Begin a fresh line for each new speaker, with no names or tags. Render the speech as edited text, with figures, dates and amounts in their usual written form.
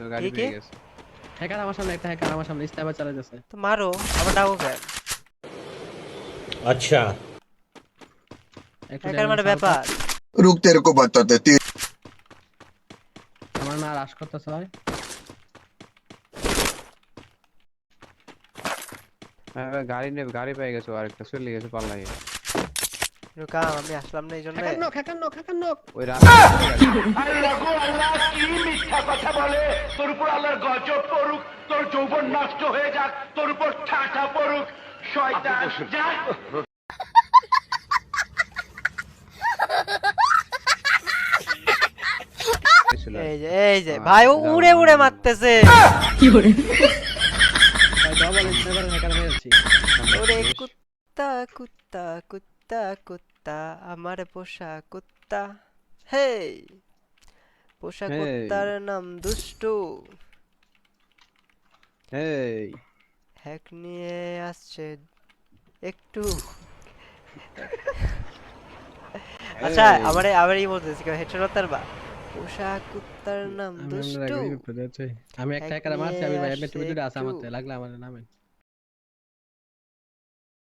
গেছে, গাড়ি
কি?
পেয়ে গেছে।
হ্যাকার আমার সামনে, একটা হ্যাকার আমার সামনে স্নাইপার চালা যাচ্ছে।
তো মারো, আবার ডাকো কেন?
अच्छा
একটু
হ্যাকার
ড্যামেজ
মানে ব্যাপার।
रुक तेरे को बताते ती
আমার না রাশ করতেছে ভাই।
হ্যাঁ, গাড়ি নেবে, গাড়ি পেয়ে গেছে, আরেকটা চলে গেছে পাল্লাই।
রুকাম, আমি আসলাম না এই জন্য।
Hacker knock.
ওই রাস্তা
আল্লাহ গো আল্লাহ, কি মিথ্যা কথা বলে! তোর উপর আল্লাহর গজব পড়ুক, তোর যৌবন নষ্ট হয়ে যাক, তোর উপর ঠাঠা পড়ুক, শয়তান যা!
ছিল।
এই যে ভাই ও উড়ে উড়ে মারতেছে।
ভাই ডবল স্নাইপার হ্যাকার মেরেছি।
ওরে কুত্তা কুত্তা কুত্তা কুত্তা, আমার পোষা কুত্তা। হেই, পোষা
হেই।
কুত্তার নাম দুষ্টু।
এই
হ্যাক নিয়ে আসছে একটু। আচ্ছা, আবার এই বলতেছি কেউ হেডশট মারতে পারবা? পোষা কুত্তার নাম দুষ্টু।
আমি একটা হ্যাকার মারছি, আমি ভাই এমনি
হ্যাক
টুবিটা আছে
নিয়ে
আমার, লাগলে আমার নামে।